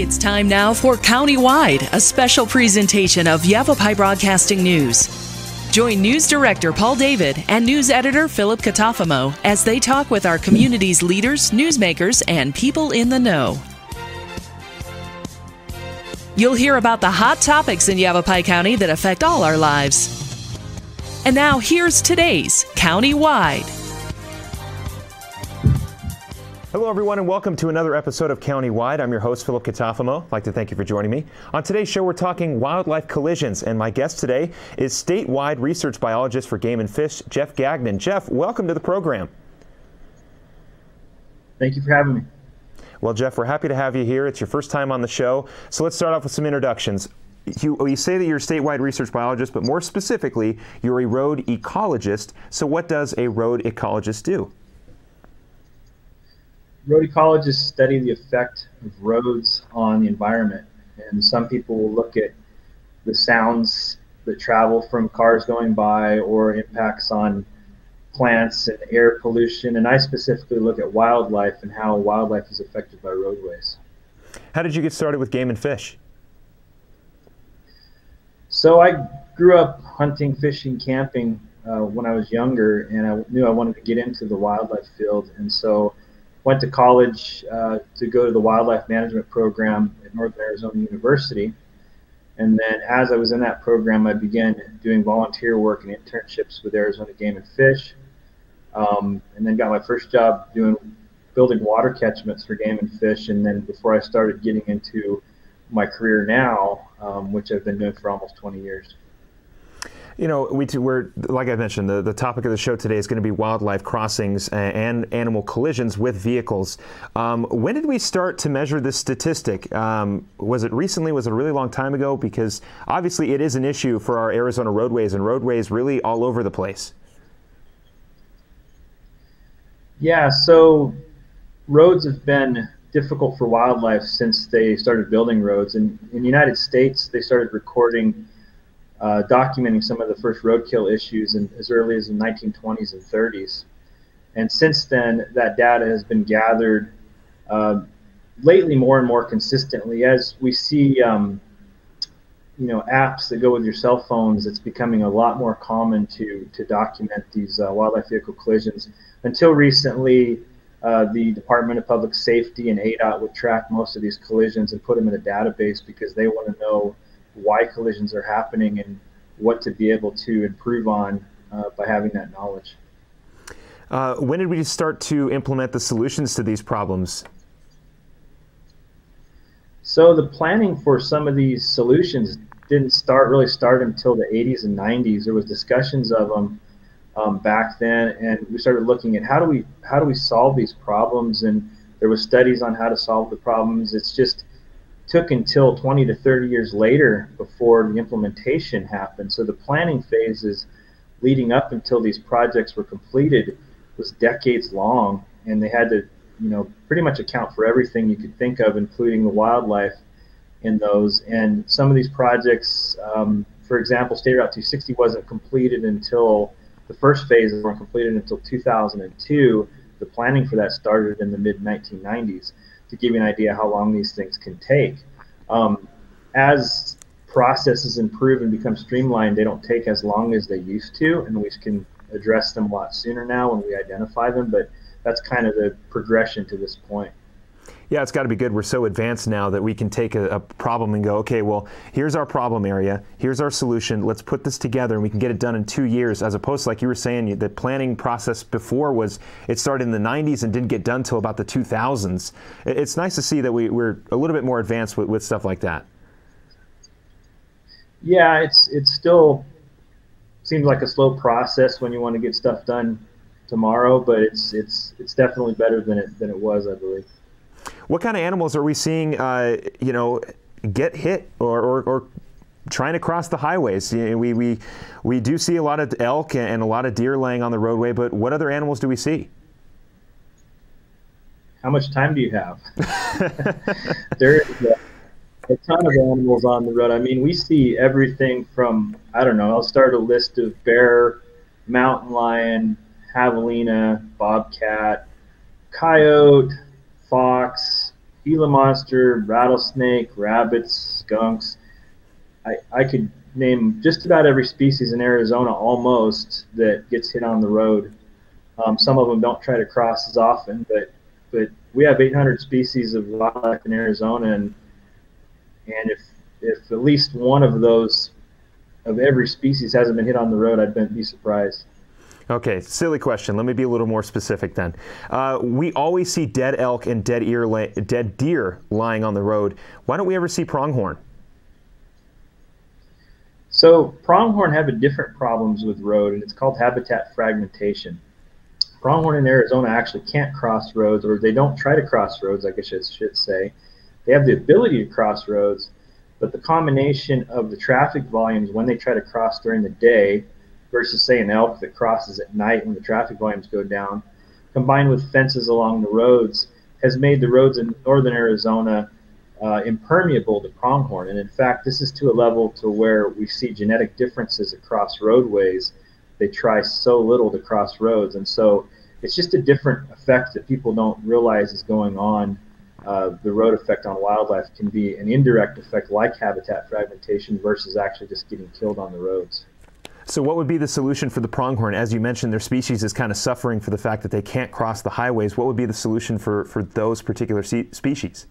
It's time now for Countywide, a special presentation of Yavapai Broadcasting News. Join News Director Paul David and News Editor Philip Catalfamo as they talk with our community's leaders, newsmakers, and people in the know. You'll hear about the hot topics in Yavapai County that affect all our lives. And now here's today's Countywide. Hello everyone and welcome to another episode of Countywide. I'm your host Philip Catalfamo. I'd like to thank you for joining me. On today's show we're talking wildlife collisions, and my guest today is statewide research biologist for game and fish, Jeff Gagnon. Jeff, welcome to the program. Thank you for having me. Well, Jeff, we're happy to have you here. It's your first time on the show, so let's start off with some introductions. You say that you're a statewide research biologist, but more specifically, you're a road ecologist. So what does a road ecologist do? Road ecologists study the effect of roads on the environment, and some people will look at the sounds that travel from cars going by or impacts on plants and air pollution, and I specifically look at wildlife and how wildlife is affected by roadways. How did you get started with game and fish? So I grew up hunting, fishing, camping when I was younger, and I knew I wanted to get into the wildlife field, and so went to college to go to the wildlife management program at Northern Arizona University. And then as I was in that program, I began doing volunteer work and internships with Arizona Game and Fish. And then got my first job building water catchments for game and fish. And then before I started getting into my career now, which I've been doing for almost 20 years. You know, we're like I mentioned, the topic of the show today is going to be wildlife crossings and animal collisions with vehicles. When did we start to measure this statistic? Was it recently? Was it a really long time ago? Because obviously it is an issue for our Arizona roadways, and roadways really all over the place. Yeah, so roads have been difficult for wildlife since they started building roads. And in the United States, they started recording documenting some of the first roadkill issues as early as the 1920s and 30s. And since then, that data has been gathered lately more and more consistently. As we see apps that go with your cell phones, it's becoming a lot more common to document these wildlife vehicle collisions. Until recently, the Department of Public Safety and ADOT would track most of these collisions and put them in a database because they want to know why collisions are happening and what to be able to improve on by having that knowledge. When did we start to implement the solutions to these problems? So the planning for some of these solutions didn't really start until the 80s and 90s. There was discussions of them back then, and we started looking at how do we solve these problems, and there was studies on how to solve the problems. It's just took until 20 to 30 years later before the implementation happened. So the planning phases leading up until these projects were completed was decades long, and they had to, pretty much account for everything you could think of, including the wildlife in those. And some of these projects, for example, State Route 260 wasn't completed until the first phases weren't completed until 2002. The planning for that started in the mid-1990s. To give you an idea how long these things can take. As processes improve and become streamlined, they don't take as long as they used to, and we can address them a lot sooner now when we identify them, but that's kind of the progression to this point. Yeah, it's got to be good. We're so advanced now that we can take a problem and go, okay, well, here's our problem area, here's our solution, let's put this together, and we can get it done in 2 years, as opposed to, like you were saying, the planning process before it started in the 90s and didn't get done till about the 2000s. It's nice to see that we're a little bit more advanced with stuff like that. Yeah, it still seems like a slow process when you want to get stuff done tomorrow, but it's definitely better than it was, I believe. What kind of animals are we seeing, get hit or trying to cross the highways? We do see a lot of elk and a lot of deer laying on the roadway, but what other animals do we see? How much time do you have? There is a ton of animals on the road. I mean, we see everything from, I don't know, I'll start a list of bear, mountain lion, javelina, bobcat, coyote, fox, Gila monster, rattlesnake, rabbits, skunks. I could name just about every species in Arizona almost that gets hit on the road. Some of them don't try to cross as often, but we have 800 species of wildlife in Arizona, and if at least one of those of every species hasn't been hit on the road, I'd be surprised. Okay, silly question. Let me be a little more specific then. We always see dead elk and dead deer lying on the road. Why don't we ever see pronghorn? So pronghorn have different problems with road, and it's called habitat fragmentation. Pronghorn in Arizona actually can't cross roads, or they don't try to cross roads, I guess I should say. They have the ability to cross roads, but the combination of the traffic volumes when they try to cross during the day versus, say, an elk that crosses at night when the traffic volumes go down, combined with fences along the roads, has made the roads in northern Arizona impermeable to pronghorn. And in fact, this is to a level to where we see genetic differences across roadways. They try so little to cross roads. And so it's just a different effect that people don't realize is going on. The road effect on wildlife can be an indirect effect like habitat fragmentation versus actually just getting killed on the roads. So what would be the solution for the pronghorn? As you mentioned, their species is kind of suffering for the fact that they can't cross the highways. What would be the solution for those particular species?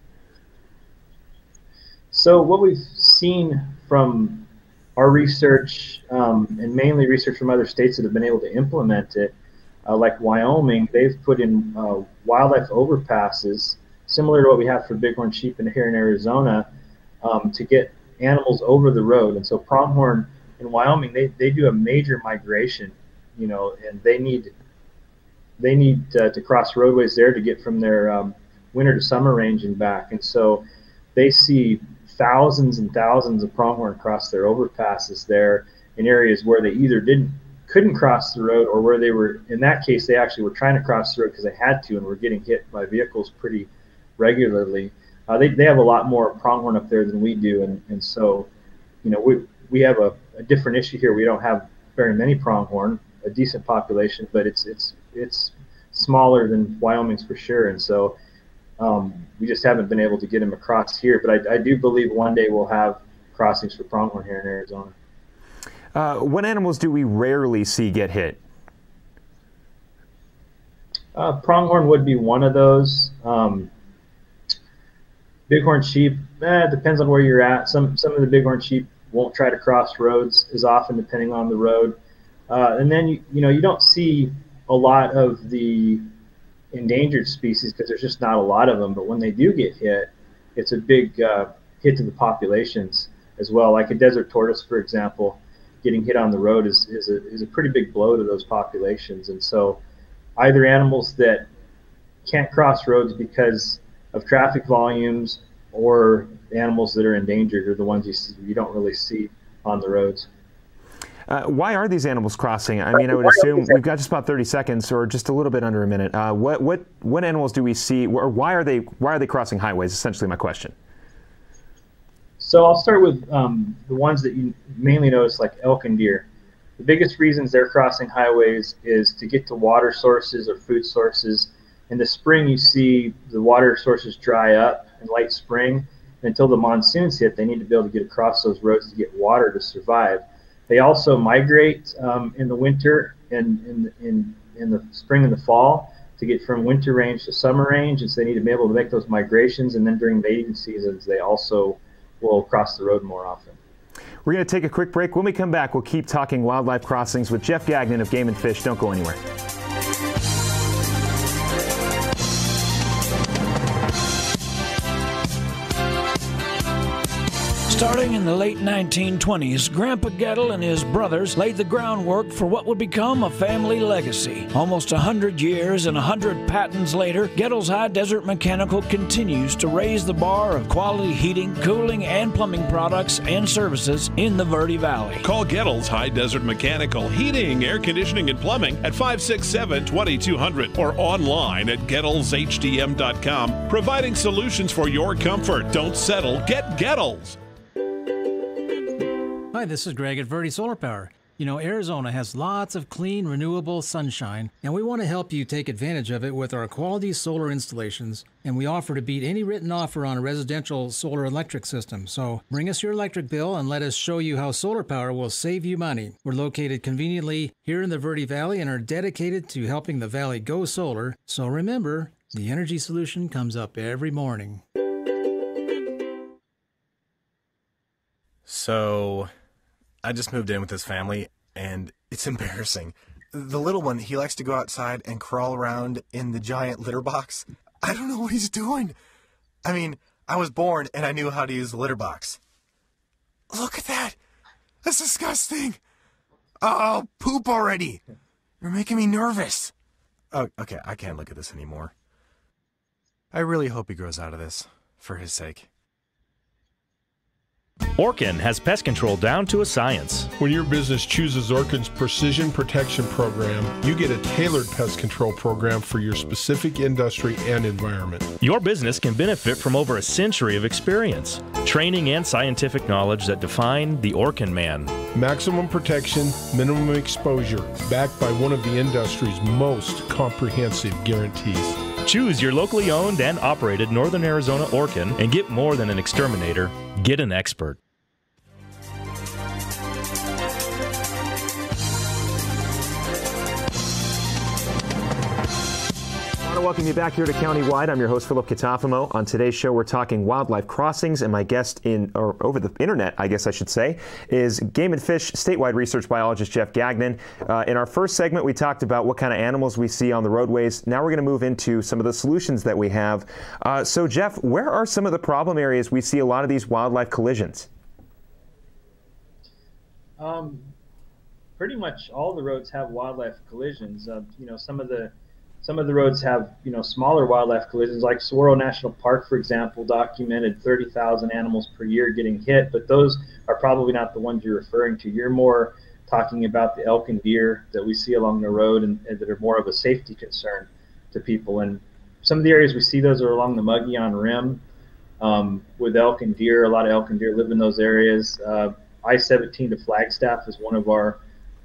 So what we've seen from our research, and mainly research from other states that have been able to implement it, like Wyoming, they've put in wildlife overpasses, similar to what we have for bighorn sheep here in Arizona, to get animals over the road. And so pronghorn in Wyoming, they do a major migration, and they need to cross roadways there to get from their winter to summer range and back. And so they see thousands and thousands of pronghorn cross their overpasses there in areas where they either couldn't cross the road, or where they were, in that case, they actually were trying to cross the road because they had to and were getting hit by vehicles pretty regularly. They have a lot more pronghorn up there than we do, and so we have a different issue here. We don't have very many pronghorn, a decent population, but it's smaller than Wyoming's for sure, and so we just haven't been able to get them across here. But I do believe one day we'll have crossings for pronghorn here in Arizona. What animals do we rarely see get hit? Pronghorn would be one of those. Bighorn sheep, depends on where you're at. Some of the bighorn sheep won't try to cross roads as often, depending on the road. And then you don't see a lot of the endangered species because there's just not a lot of them. But when they do get hit, it's a big hit to the populations as well. Like a desert tortoise, for example, getting hit on the road is a pretty big blow to those populations. And so either animals that can't cross roads because of traffic volumes, or animals that are endangered are the ones you don't really see on the roads. Why are these animals crossing? I mean, I would assume we've got just about 30 seconds, or just a little bit under a minute. What animals do we see, or why are they crossing highways? Essentially, my question. So I'll start with the ones that you mainly notice, like elk and deer. The biggest reasons they're crossing highways is to get to water sources or food sources. In the spring, you see the water sources dry up in late spring. Until the monsoons hit, they need to be able to get across those roads to get water to survive. They also migrate in the winter and in the spring and the fall to get from winter range to summer range, and so they need to be able to make those migrations. And then during mating seasons, they also will cross the road more often. We're going to take a quick break. When we come back, we'll keep talking wildlife crossings with Jeff Gagnon of Game and Fish. Don't go anywhere. Starting in the late 1920s, Grandpa Gettle and his brothers laid the groundwork for what would become a family legacy. Almost 100 years and 100 patents later, Gettle's High Desert Mechanical continues to raise the bar of quality heating, cooling, and plumbing products and services in the Verde Valley. Call Gettle's High Desert Mechanical Heating, Air Conditioning, and Plumbing at 567-2200 or online at GettlesHDM.com, providing solutions for your comfort. Don't settle, get Gettles. Hi, this is Greg at Verde Solar Power. You know, Arizona has lots of clean, renewable sunshine, and we want to help you take advantage of it with our quality solar installations, and we offer to beat any written offer on a residential solar electric system. So bring us your electric bill and let us show you how solar power will save you money. We're located conveniently here in the Verde Valley and are dedicated to helping the valley go solar. So remember, the energy solution comes up every morning. So I just moved in with this family, and it's embarrassing. The little one, he likes to go outside and crawl around in the giant litter box. I don't know what he's doing. I mean, I was born and I knew how to use the litter box. Look at that. That's disgusting. Oh, poop already. You're making me nervous. Oh, okay, I can't look at this anymore. I really hope he grows out of this, for his sake. Orkin has pest control down to a science. When your business chooses Orkin's Precision Protection Program, you get a tailored pest control program for your specific industry and environment. Your business can benefit from over a century of experience, training, and scientific knowledge that define the Orkin man. Maximum protection, minimum exposure, backed by one of the industry's most comprehensive guarantees. Choose your locally owned and operated Northern Arizona Orkin and get more than an exterminator. Get an expert. I want to welcome you back here to Countywide. I'm your host, Philip Catalfamo. On today's show, we're talking wildlife crossings, and my guest over the internet, I guess I should say, is Game and Fish Statewide Research Biologist Jeff Gagnon. In our first segment, we talked about what kind of animals we see on the roadways. Now we're going to move into some of the solutions that we have. So, Jeff, where are some of the problem areas we see a lot of these wildlife collisions? Pretty much all the roads have wildlife collisions. Some of the roads have, smaller wildlife collisions, like Saguaro National Park, for example, documented 30,000 animals per year getting hit, but those are probably not the ones you're referring to. You're more talking about the elk and deer that we see along the road and that are more of a safety concern to people. And some of the areas we see those are along the Mogollon Rim with elk and deer. A lot of elk and deer live in those areas. I-17 to Flagstaff is one of our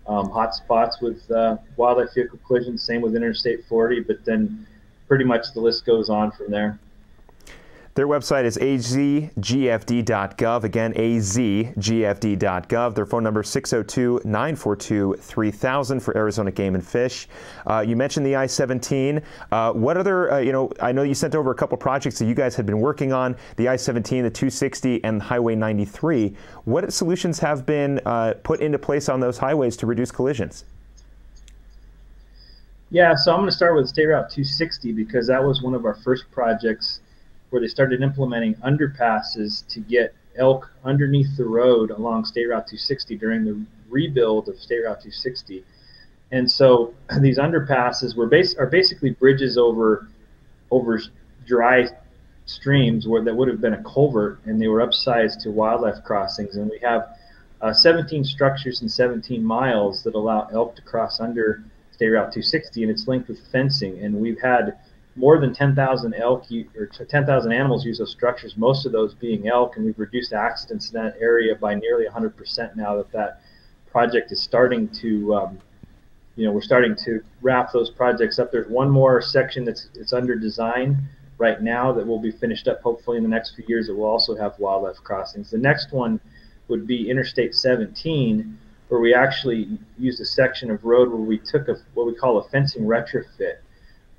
hot spots with wildlife vehicle collisions, same with Interstate 40, but then pretty much the list goes on from there. Their website is AZGFD.gov. Again, AZGFD.gov. Their phone number is 602-942-3000 for Arizona Game and Fish. You mentioned the I-17. What other, I know you sent over a couple projects that you guys had been working on, the I-17, the 260, and Highway 93. What solutions have been put into place on those highways to reduce collisions? Yeah, so I'm going to start with State Route 260 because that was one of our first projects where they started implementing underpasses to get elk underneath the road along State Route 260 during the rebuild of State Route 260. And so these underpasses are basically bridges over dry streams that would have been a culvert, and they were upsized to wildlife crossings. And we have 17 structures and 17 miles that allow elk to cross under State Route 260, and it's linked with fencing. And we've had more than 10,000 animals use those structures, most of those being elk, and we've reduced accidents in that area by nearly 100% now that project is starting to, we're starting to wrap those projects up. There's one more section it's under design right now that will be finished up hopefully in the next few years that will also have wildlife crossings. The next one would be Interstate 17, where we actually used a section of road where we took what we call a fencing retrofit,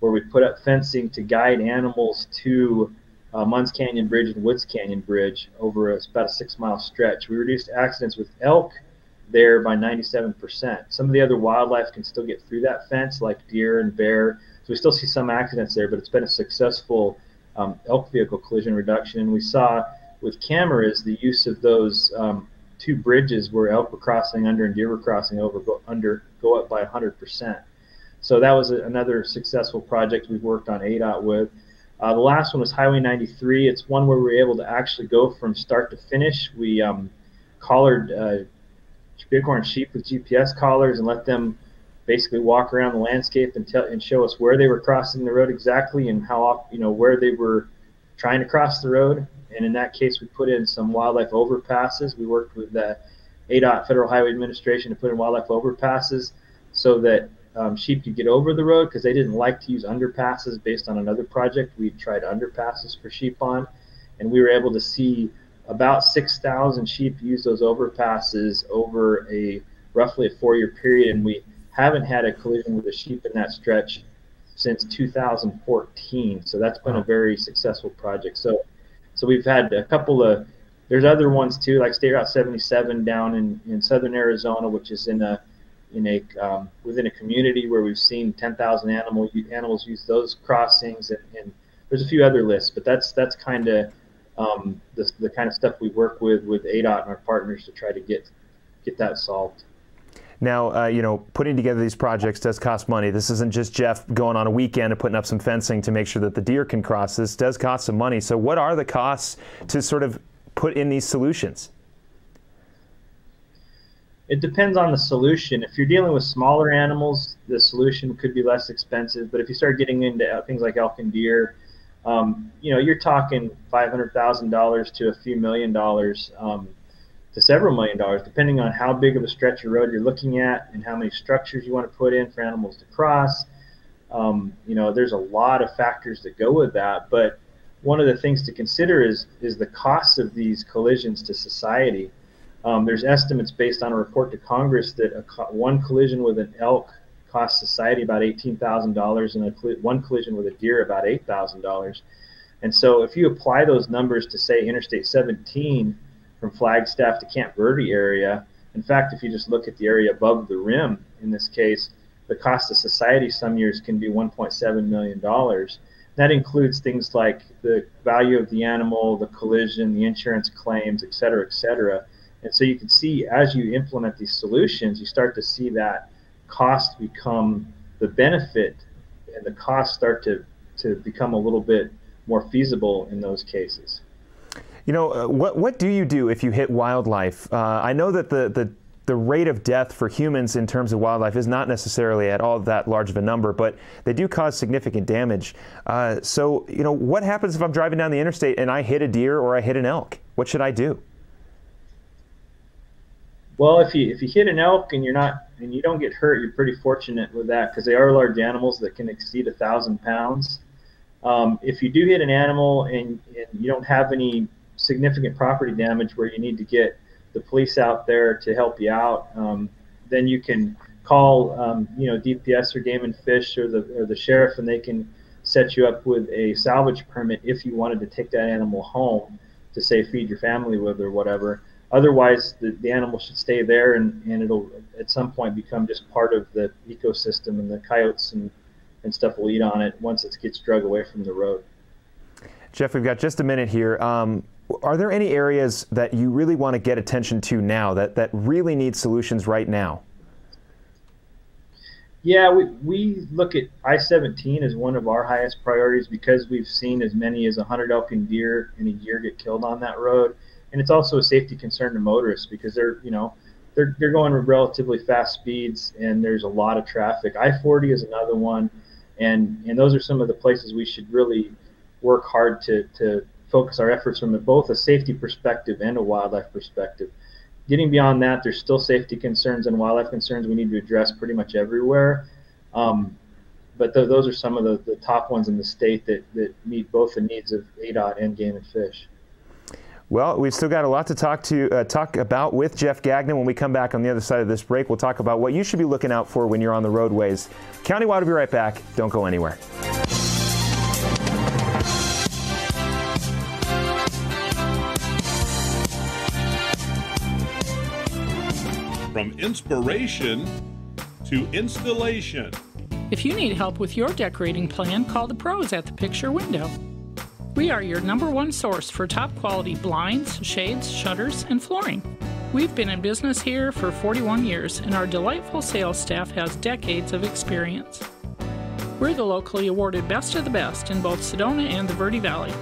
where we put up fencing to guide animals to Munns Canyon Bridge and Woods Canyon Bridge over about a 6-mile stretch. We reduced accidents with elk there by 97%. Some of the other wildlife can still get through that fence, like deer and bear. So we still see some accidents there, but it's been a successful elk vehicle collision reduction. And we saw with cameras the use of those 2 bridges where elk were crossing under and deer were crossing over go up by 100%. So that was another successful project we've worked on ADOT with. The last one was Highway 93. It's one where we were able to actually go from start to finish. We collared Bighorn Sheep with GPS collars and let them basically walk around the landscape and show us where they were crossing the road exactly and where they were trying to cross the road. And in that case, we put in some wildlife overpasses. We worked with ADOT, Federal Highway Administration, to put in wildlife overpasses so that sheep could get over the road, because they didn't like to use underpasses. Based on another project we tried underpasses for sheep on, and we were able to see about 6,000 sheep use those overpasses over roughly a 4-year period, and we haven't had a collision with a sheep in that stretch since 2014. So that's been a very successful project. So we've had a couple of, there's other ones too, like State Route 77 down in southern Arizona, which is within a community where we've seen 10,000 animals use those crossings, and there's a few other lists, but that's kind of the kind of stuff we work with ADOT and our partners to try to get that solved. Now, putting together these projects does cost money. This isn't just Jeff going on a weekend and putting up some fencing to make sure that the deer can cross. This does cost some money. So what are the costs to sort of put in these solutions? It depends on the solution. If you're dealing with smaller animals, the solution could be less expensive. But if you start getting into things like elk and deer, you're talking $500,000 to a few $1 million, to several $1 million, depending on how big of a stretch of road you're looking at and how many structures you want to put in for animals to cross. There's a lot of factors that go with that. But one of the things to consider is the cost of these collisions to society. There's estimates based on a report to Congress that one collision with an elk costs society about $18,000, and one collision with a deer about $8,000. And so if you apply those numbers to, say, Interstate 17 from Flagstaff to Camp Verde area, in fact, if you just look at the area above the rim, in this case, the cost to society some years can be $1.7 million. That includes things like the value of the animal, the collision, the insurance claims, et cetera, et cetera. And so you can see, as you implement these solutions, you start to see that cost become the benefit, and the costs start to become a little bit more feasible in those cases. What do you do if you hit wildlife? I know that the rate of death for humans in terms of wildlife is not necessarily at all that large of a number, but they do cause significant damage. So what happens if I'm driving down the interstate and I hit a deer or I hit an elk? What should I do? Well, if you hit an elk and you don't get hurt, you're pretty fortunate with that, because they are large animals that can exceed 1,000 pounds. If you do hit an animal and you don't have any significant property damage where you need to get the police out there to help you out, then you can call DPS or Game and Fish or the sheriff, and they can set you up with a salvage permit if you wanted to take that animal home to, say, feed your family with or whatever. Otherwise, the animal should stay there, and it'll at some point become just part of the ecosystem, and the coyotes and stuff will eat on it once it gets drug away from the road. Jeff, we've got just a minute here. Are there any areas that you really want to get attention to now that really need solutions right now? Yeah, we look at I-17 as one of our highest priorities, because we've seen as many as 100 elk and deer in a year get killed on that road. And it's also a safety concern to motorists, because they're going with relatively fast speeds, and there's a lot of traffic. I-40 is another one, and those are some of the places we should really work hard to focus our efforts from both a safety perspective and a wildlife perspective. Getting beyond that, there's still safety concerns and wildlife concerns we need to address pretty much everywhere. But those are some of the top ones in the state that meet both the needs of ADOT and Game and Fish. Well, we've still got a lot to talk about with Jeff Gagnon. When we come back on the other side of this break, we'll talk about what you should be looking out for when you're on the roadways. Countywide will be right back. Don't go anywhere. From inspiration to installation. If you need help with your decorating plan, call the pros at the Picture Window. We are your #1 source for top quality blinds, shades, shutters, and flooring. We've been in business here for 41 years, and our delightful sales staff has decades of experience. We're the locally awarded Best of the Best in both Sedona and the Verde Valley.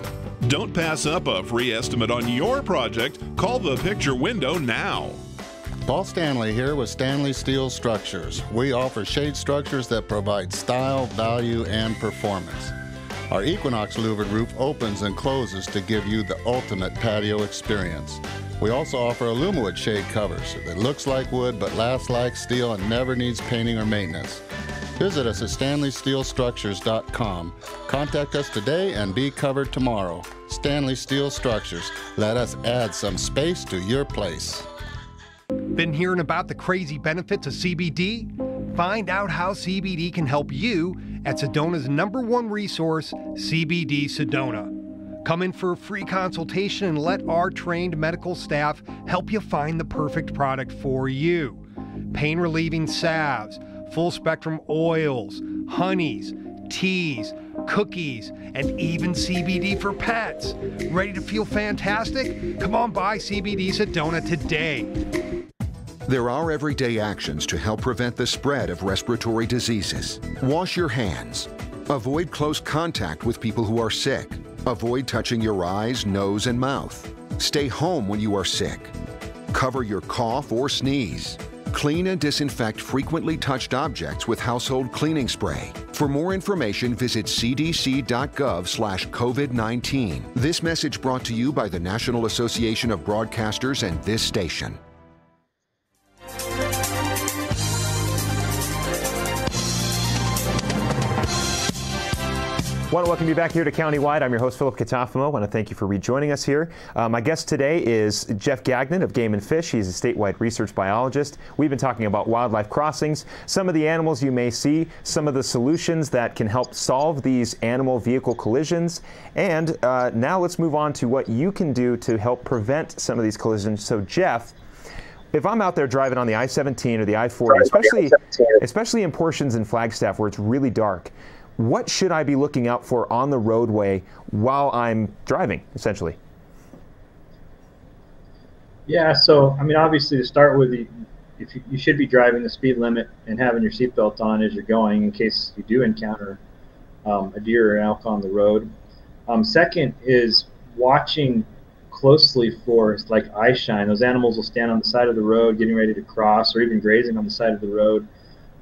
Don't pass up a free estimate on your project. Call the Picture Window now. Paul Stanley here with Stanley Steel Structures. We offer shade structures that provide style, value, and performance. Our Equinox louvered roof opens and closes to give you the ultimate patio experience. We also offer Alumawood shade covers that looks like wood but lasts like steel and never needs painting or maintenance. Visit us at StanleySteelStructures.com. Contact us today and be covered tomorrow. Stanley Steel Structures. Let us add some space to your place. Been hearing about the crazy benefits of CBD? Find out how CBD can help you at Sedona's #1 resource, CBD Sedona. Come in for a free consultation and let our trained medical staff help you find the perfect product for you. Pain-relieving salves, full-spectrum oils, honeys, teas, cookies, and even CBD for pets. Ready to feel fantastic? Come on by CBD Sedona today. There are everyday actions to help prevent the spread of respiratory diseases. Wash your hands. Avoid close contact with people who are sick. Avoid touching your eyes, nose, and mouth. Stay home when you are sick. Cover your cough or sneeze. Clean and disinfect frequently touched objects with household cleaning spray. For more information, visit cdc.gov/COVID-19. This message brought to you by the National Association of Broadcasters and this station. I want to welcome you back here to Countywide. I'm your host, Philip Catalfamo. I want to thank you for rejoining us here. My guest today is Jeff Gagnon of Game and Fish. He's a statewide research biologist. We've been talking about wildlife crossings, some of the animals you may see, some of the solutions that can help solve these animal-vehicle collisions, and now let's move on to what you can do to help prevent some of these collisions. So, Jeff, if I'm out there driving on the I-17 or the I-40, especially in portions in Flagstaff where it's really dark, what should I be looking out for on the roadway while I'm driving, essentially? Yeah, so, I mean, obviously to start with, you should be driving the speed limit and having your seatbelt on as you're going in case you do encounter a deer or an elk on the road. Second is watching closely for like eye shine. Those animals will stand on the side of the road getting ready to cross or even grazing on the side of the road.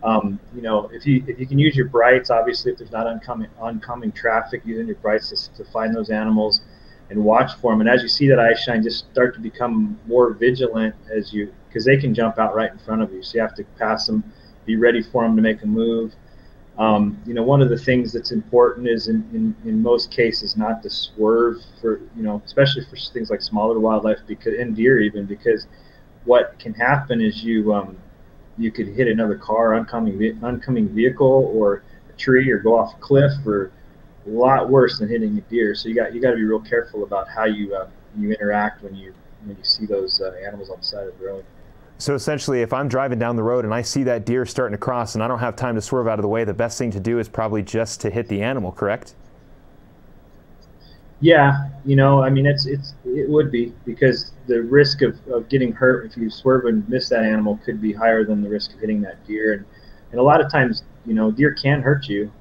You know, if you can use your brights, obviously if there's not oncoming traffic, using your brights to find those animals and watch for them. And as you see that eye shine, just start to become more vigilant because they can jump out right in front of you. So you have to pass them, be ready for them to make a move. You know, one of the things that's important is in most cases not to swerve for, you know, especially for things like smaller wildlife and deer even, because what can happen is you could hit another car, oncoming vehicle, or a tree, or go off a cliff, or a lot worse than hitting a deer. So you got to be real careful about how you interact when you see those animals on the side of the road. So essentially, if I'm driving down the road and I see that deer starting to cross and I don't have time to swerve out of the way, the best thing to do is probably just to hit the animal, correct? Yeah, you know, I mean, it would be, because the risk of getting hurt if you swerve and miss that animal could be higher than the risk of hitting that deer. And a lot of times, you know, deer can hurt you.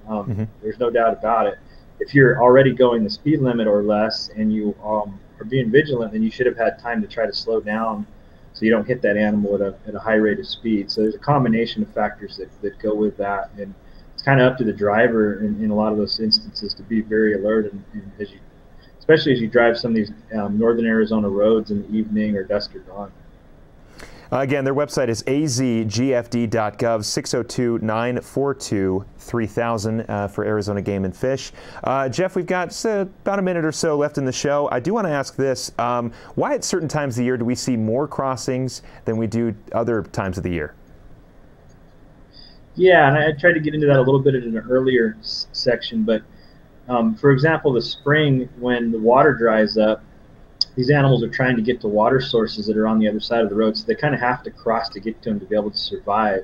There's no doubt about it. If you're already going the speed limit or less and you are being vigilant, then you should have had time to try to slow down so you don't hit that animal at a high rate of speed. So there's a combination of factors that go with that. And it's kind of up to the driver in a lot of those instances to be very alert and especially as you drive some of these northern Arizona roads in the evening or dusk or dawn. Again, their website is AZGFD.gov, 602-942-3000 for Arizona Game and Fish. Jeff, we've got about a minute or so left in the show. I do want to ask this. Why at certain times of the year do we see more crossings than we do other times of the year? Yeah, and I tried to get into that a little bit in an earlier section, but for example, the spring, when the water dries up, these animals are trying to get to water sources that are on the other side of the road, so they kind of have to cross to get to them to be able to survive.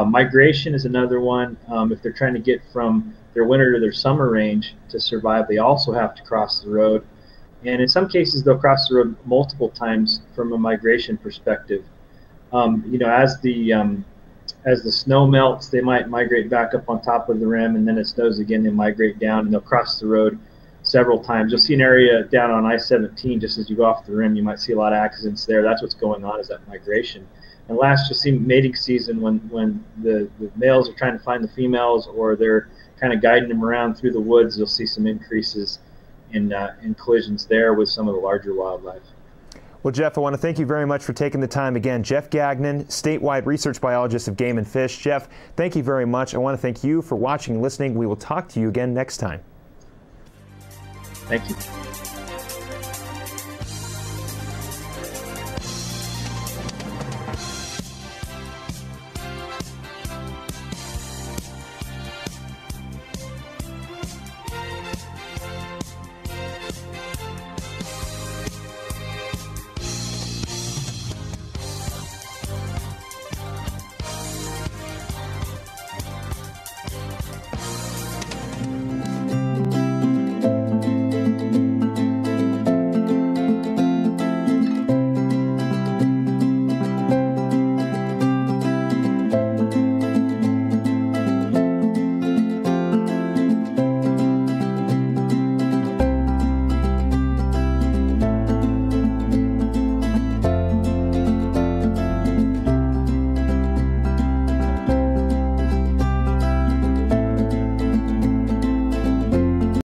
Migration is another one. If they're trying to get from their winter to their summer range to survive, they also have to cross the road. And in some cases, they'll cross the road multiple times from a migration perspective. You know, as the snow melts, they might migrate back up on top of the rim, and then it snows again, they migrate down, and they'll cross the road several times. You'll see an area down on I-17 just as you go off the rim. You might see a lot of accidents there. That's what's going on, is that migration. And last, you'll see mating season when the males are trying to find the females, or they're kind of guiding them around through the woods. You'll see some increases in collisions there with some of the larger wildlife. Well, Jeff, I want to thank you very much for taking the time again. Jeff Gagnon, statewide research biologist of Game and Fish. Jeff, thank you very much. I want to thank you for watching and listening. We will talk to you again next time. Thank you.